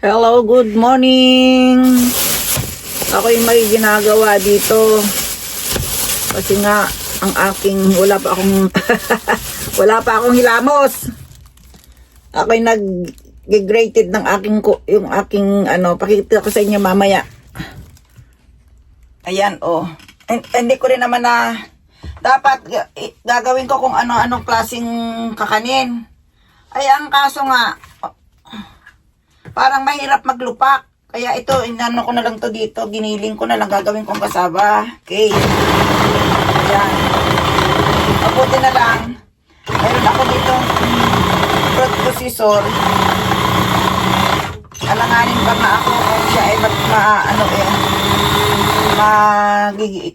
Hello, good morning. Ako'y may ginagawa dito. Kasi nga ang aking wala pa akong wala pa akong hilamos. Ako'y nag-grated ng yung aking pakikita ko sa inyo mamaya. Ayan oh. Hindi ko rin naman na dapat gagawin ko kung ano-anong klaseng kakanin. Ay ang kaso nga parang mahirap maglupak. Kaya ito, inano ko na lang to dito. Giniling ko na lang. Gagawin kong kasaba. Okay. Ayan. Mabuti na lang. Mayroon ako dito fruit processor. Alanganin pa nga ako kung siya ay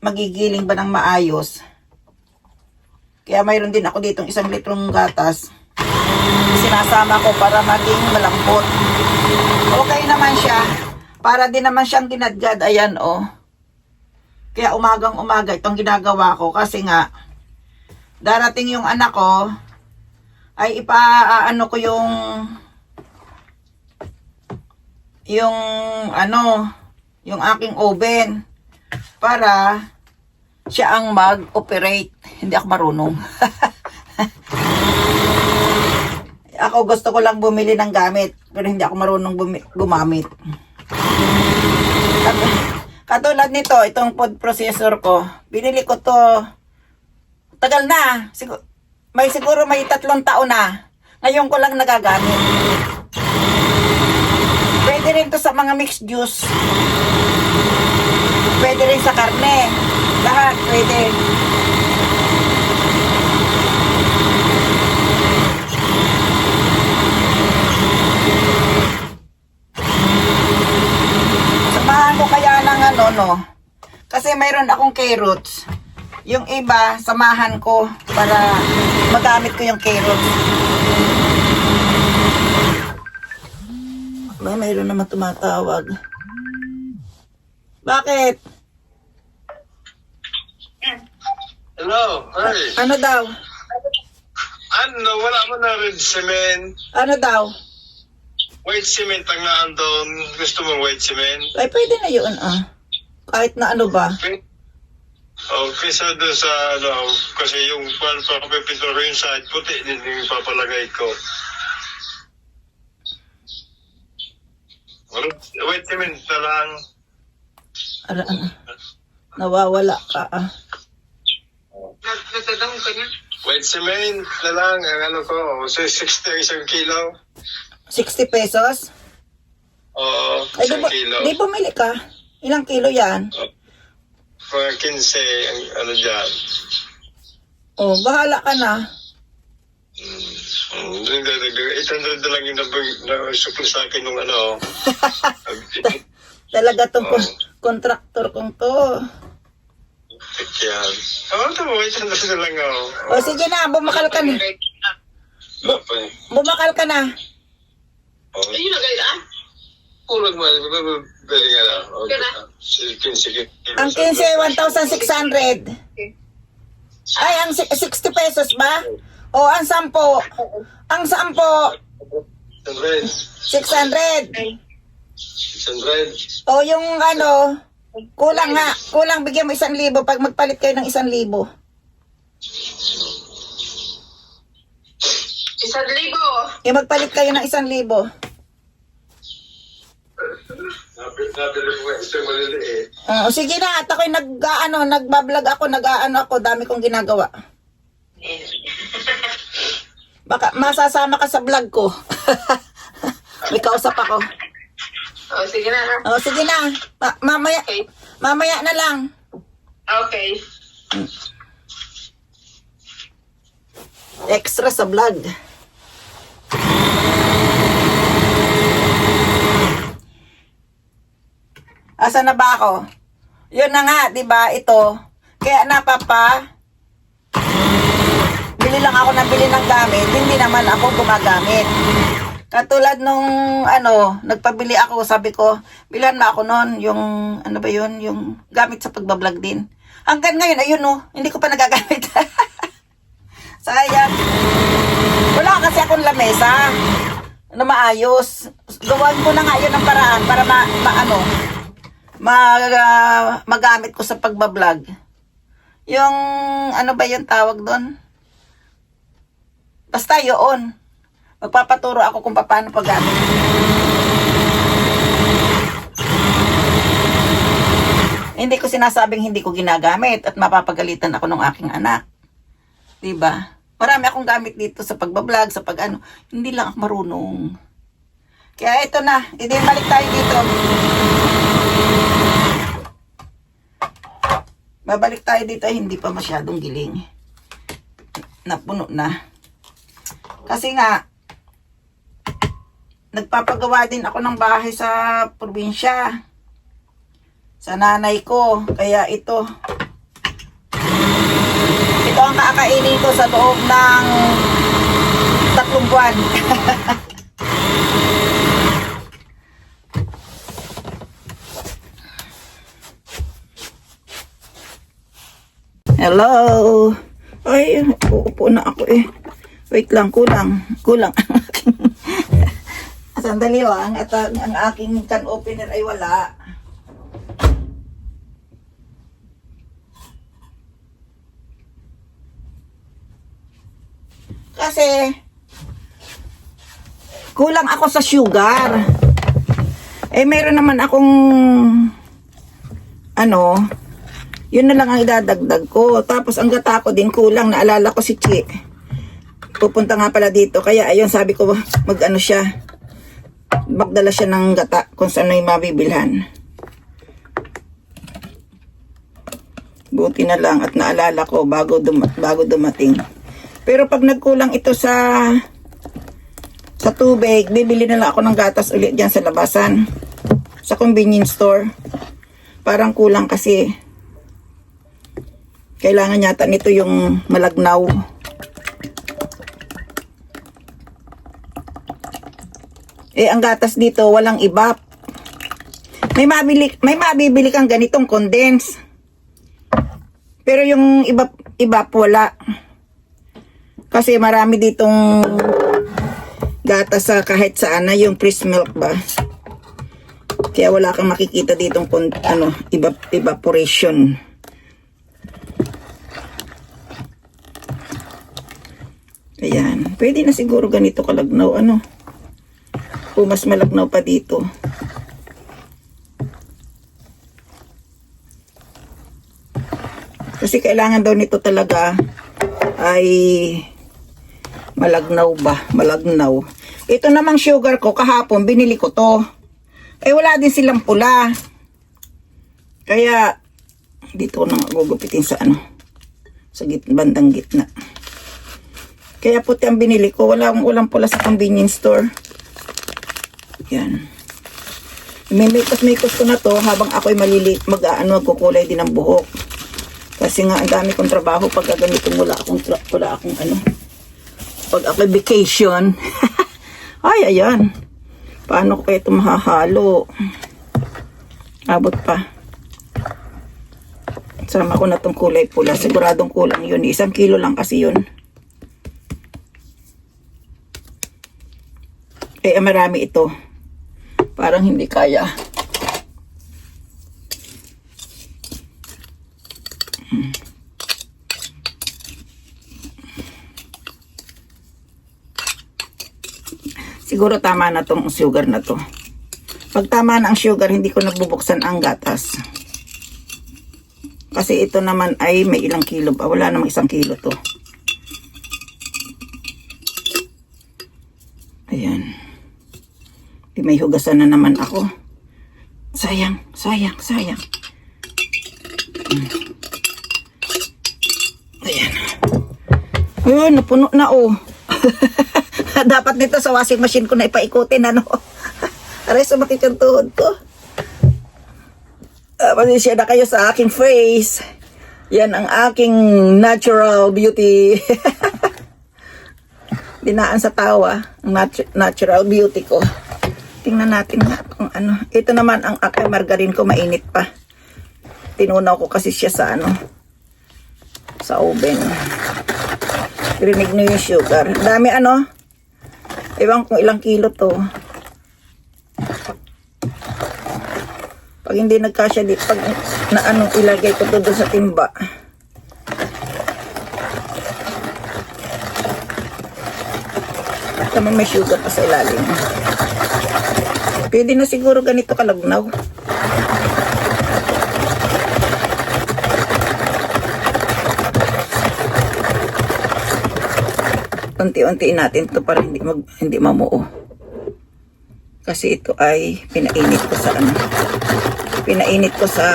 magigiling ba ng maayos. Kaya mayroon din ako dito 1 litrong gatas. Sinasama ko para maging malambot. Okay naman siya. Para din naman siyang ginadgad. Ayan oh. Kaya umagang-umaga itong ginagawa ko. Kasi nga, darating yung anak ko, ay ipaano ko yung aking oven. Para siya ang mag-operate. Hindi ako marunong. Ako gusto ko lang bumili ng gamit, pero hindi ako marunong gumamit. Katulad nito, itong food processor ko, binili ko to, tagal na, siguro may 3 taon na. Ngayon ko lang nagagamit. Pwede rin to sa mga mixed juice. Pwede rin sa karne. Lahat pwede. Samahan ko kaya ng kasi mayroon akong carrots. Yung iba, samahan ko para magamit ko yung carrots. Mayroon naman tumatawag. Bakit? Hello, hi. Ano daw? Wala mo na red cement. Ano daw? White cement ang naandun. Gusto mo white cement? Ay, pwede na yun Kahit na ano ba? Kesa doon sa kasi yung papapipintura ko yung side, puti din yung papalagay ko. White cement na lang. Nawawala ka Nagdadahon ka niya? White cement na lang ang ko. So 60 isang kilo. 60 pesos? Oo, Ay, isang kilo. Di bumili ka? Ilang kilo yan? Mga 15 ang dyan. Oh, bahala ka na. 800 na lang yung nasukli sa akin nung Talaga tong kontraktor kong to. Yan. Ito mo, 800 na lang ako. O sige na, bumakal ka na. Bumakal ka na. Ayun na gaya. Kulang mo, bali nga lang. Sige. Ang 15, 1,600. Ay, ang 60 pesos ba? O, ang 10. Ang 10, 600. 600. O, yung kulang nga. Kulang, bigyan mo 1,000 pag magpalit kayo ng 1,000. 1,000. Magpalit kayo ng 1,000. Nabili mo ito maliliit. O, sige na. At ako'y nagbablog ako, ako, dami kong ginagawa. Baka masasama ka sa vlog ko. May kausap ako. Sige na. O, sige na. Mamaya, Okay. mamaya na lang. Okay. Extra sa vlog. Asa na ba ako? Yun na nga, 'di ba? Ito. Kaya bili lang ako ng bili ng gamit, hindi naman ako gumagamit. Katulad nung nagpabili ako, sabi ko, bilhan mo ako noon yung yung gamit sa pagbablog din. Hanggang ngayon, ayun hindi ko pa nagagamit. Sayang. Wala kasi akong lamesa. na maayos. Gawan ko na nga yun ng paraan para magamit ko sa pagbablog. Yung, ano ba yung tawag doon? Basta yun. Magpapaturo ako kung paano paggamit. Hindi ko sinasabing hindi ko ginagamit at mapapagalitan ako ng aking anak. Diba? Marami akong gamit dito sa pagbablog, sa pag-ano. Hindi lang ako marunong. Kaya ito na. Hindi balik tayo dito. Babalik tayo dito ay hindi pa masyadong giling. Napuno na. Kasi nga, nagpapagawa din ako ng bahay sa probinsya. Sa nanay ko. Kaya ito ang kakainin ko sa loob ng 3 buwan. Hello. Ay, uupo na ako eh. Wait lang, kulang. Sandali lang. At ang aking can opener ay wala. Kasi kulang ako sa sugar. Eh meron naman akong yun na lang ang idadagdag ko. Tapos ang gata ko din kulang. Naalala ko si Chi. Pupunta nga pala dito. Kaya ayun sabi ko magdala siya ng gata kung saan ay mabibilhan. Buti na lang at naalala ko bago dumating. Pero pag nagkulang ito sa tubig, bibili na lang ako ng gatas ulit dyan sa labasan. Sa convenience store. Parang kulang kasi. Kailangan yata nito yung malagnaw. Eh, ang gatas dito, walang ibap. May mabibili kang ganitong condense. Pero yung ibap wala. Kasi marami ditong gatas sa kahit saan na yung fresh milk ba. Kaya wala kang makikita ditong evaporation. Ayan. Pwede na siguro ganito kalagnaw. O mas malagnaw pa dito. Kasi kailangan daw nito talaga ay malagnaw. Ito namang sugar ko kahapon binili ko to. Eh wala din silang pula. Kaya dito ko nang gugupitin sa sa bandang gitna. Kaya puti ang binili ko. Walang pula sa convenience store. Yan. Mimikos ko na to habang ako'y magkukulay din ng buhok. Kasi nga ang dami kong trabaho pag ganito wala akong pag ako'y vacation. Ay, ayan. Paano ko kaya ito mahahalo? Abot pa. Sama ko na itong kulay pula. Siguradong kulang yun. 1 kilo lang kasi yun. Eh, marami ito. Parang hindi kaya. Siguro tama na tong sugar na to. Pag tama na ang sugar, hindi ko nagbubuksan ang gatas. Kasi ito naman ay may ilang kilo pa. Wala namang 1 kilo to. Ayan. Di may hugasan na naman ako. Sayang. Ayan. Ayun, napuno na Dapat nito sa washing machine ko na ipaikutin Aray, sumakit yung tuhod ko. Pasensya na kayo sa aking face. Yan ang aking natural beauty. Dinaan sa tawa ang natural beauty ko. Tingnan natin nga kung Ito naman ang aking margarine ko, mainit pa. Tinunaw ko kasi siya sa sa oven. Rinig nyo yung sugar. Dami Ewan kung ilang kilo to. Pag hindi nagkasya dito, pag na ano, ilagay ko to doon sa timba. Tama, may sugar pa sa ilalim. Pwede na siguro ganito kalagnaw. Unti-untiin natin ito para hindi mamuo. Kasi ito ay pinainit ko sa ano. Pinainit ko sa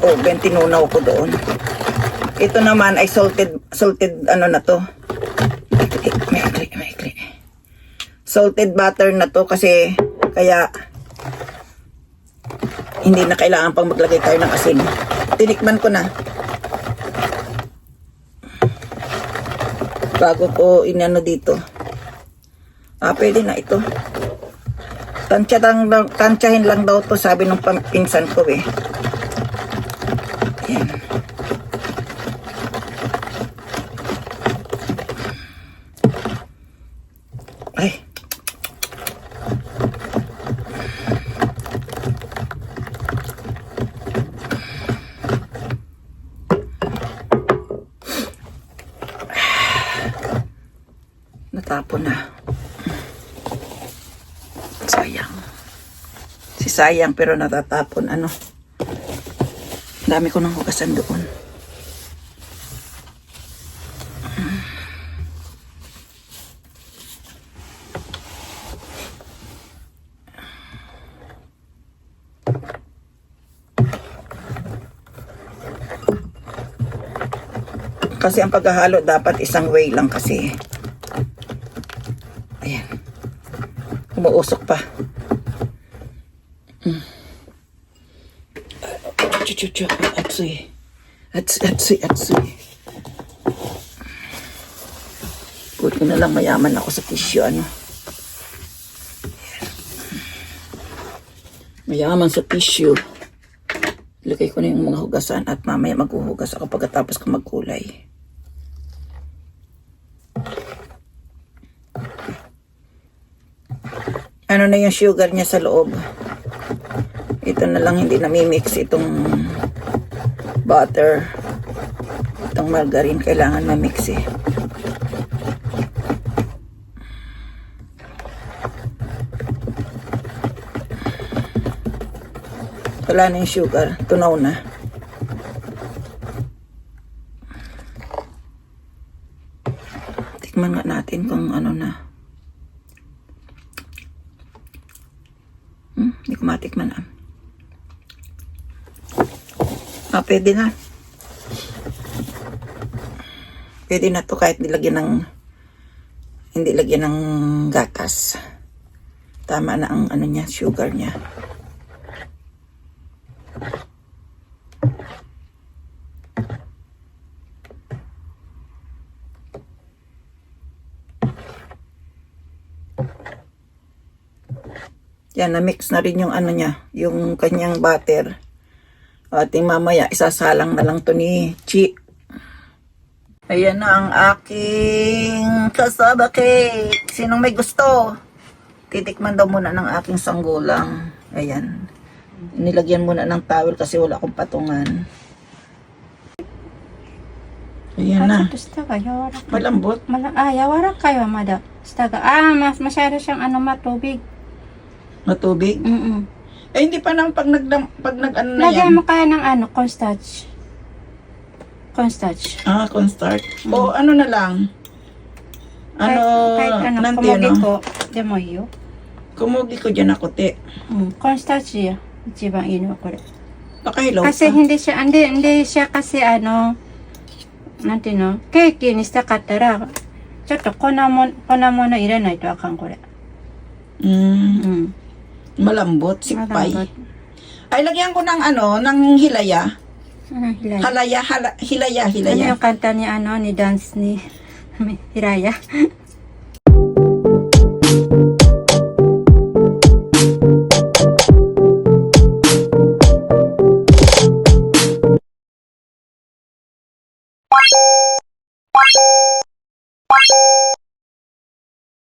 oven, tinunaw ko doon. Ito naman ay salted ano na to. Maikli. Salted butter na to kasi kaya hindi na kailangan pang maglagay tayo ng asin. Tinikman ko na. Bago ko inano dito. Pwede na ito. Tansyahin lang daw to, sabi ng pinsan ko eh. Ayan. Ay. Natapon na. Sayang. Si sayang pero natatapon. Ano? Dami ko nang hugasan doon. Kasi ang paghahalo dapat isang way lang kasi. Ayan. Umuusok pa. Atsuy. Buti na lang mayaman ako sa tissue, ano. Mayaman sa tissue. Ilagay ko na yung mga hugasan at mamaya maghuhugas ako pagkatapos ko magkulay. Ano na yung sugar niya sa loob. Ito na lang, hindi namimix itong butter. Itong margarine, kailangan mamix eh. Wala na yung sugar. Tunaw na. Tikman nga natin kung ano na. Hindi ko matikman na. Pwede na. Pwede na to kahit hindi lagyan ng gatas. Tama na ang ano niya, sugar niya. Yan, na-mix na rin yung ano niya, yung kanyang butter. Ating mamaya, isasalang na lang to ni Chi. Ayan na ang aking cassava cake. Sinong may gusto? Titikman daw muna ng aking sanggulang. Ayan. Nilagyan muna ng towel kasi wala akong patungan. Ayan na. Malambot. Yawarak kayo, mada. Masyado siyang matubig. Matubig? Eh, hindi pa naman pag nag ano na Lagyan yan. mo kaya ng cornstarch. Cornstarch. Cornstarch. O ano na lang? Kahit nanti, kumugi ano? ko. Demoyo. Kumugi ko dyan ako, te. Cornstarch ya. Ichiban ino ko rin. Pakahilaw Kasi ka. hindi siya kasi nanti no, keiki niしたかったらちょっと粉物入れないとあかんこれ。 Malambot, sikpay. Malambot. Ay, lagyan ko ng ng hilaya. Hilaya. Hilaya. Ano yung kanta ni ni dance ni Hiraya?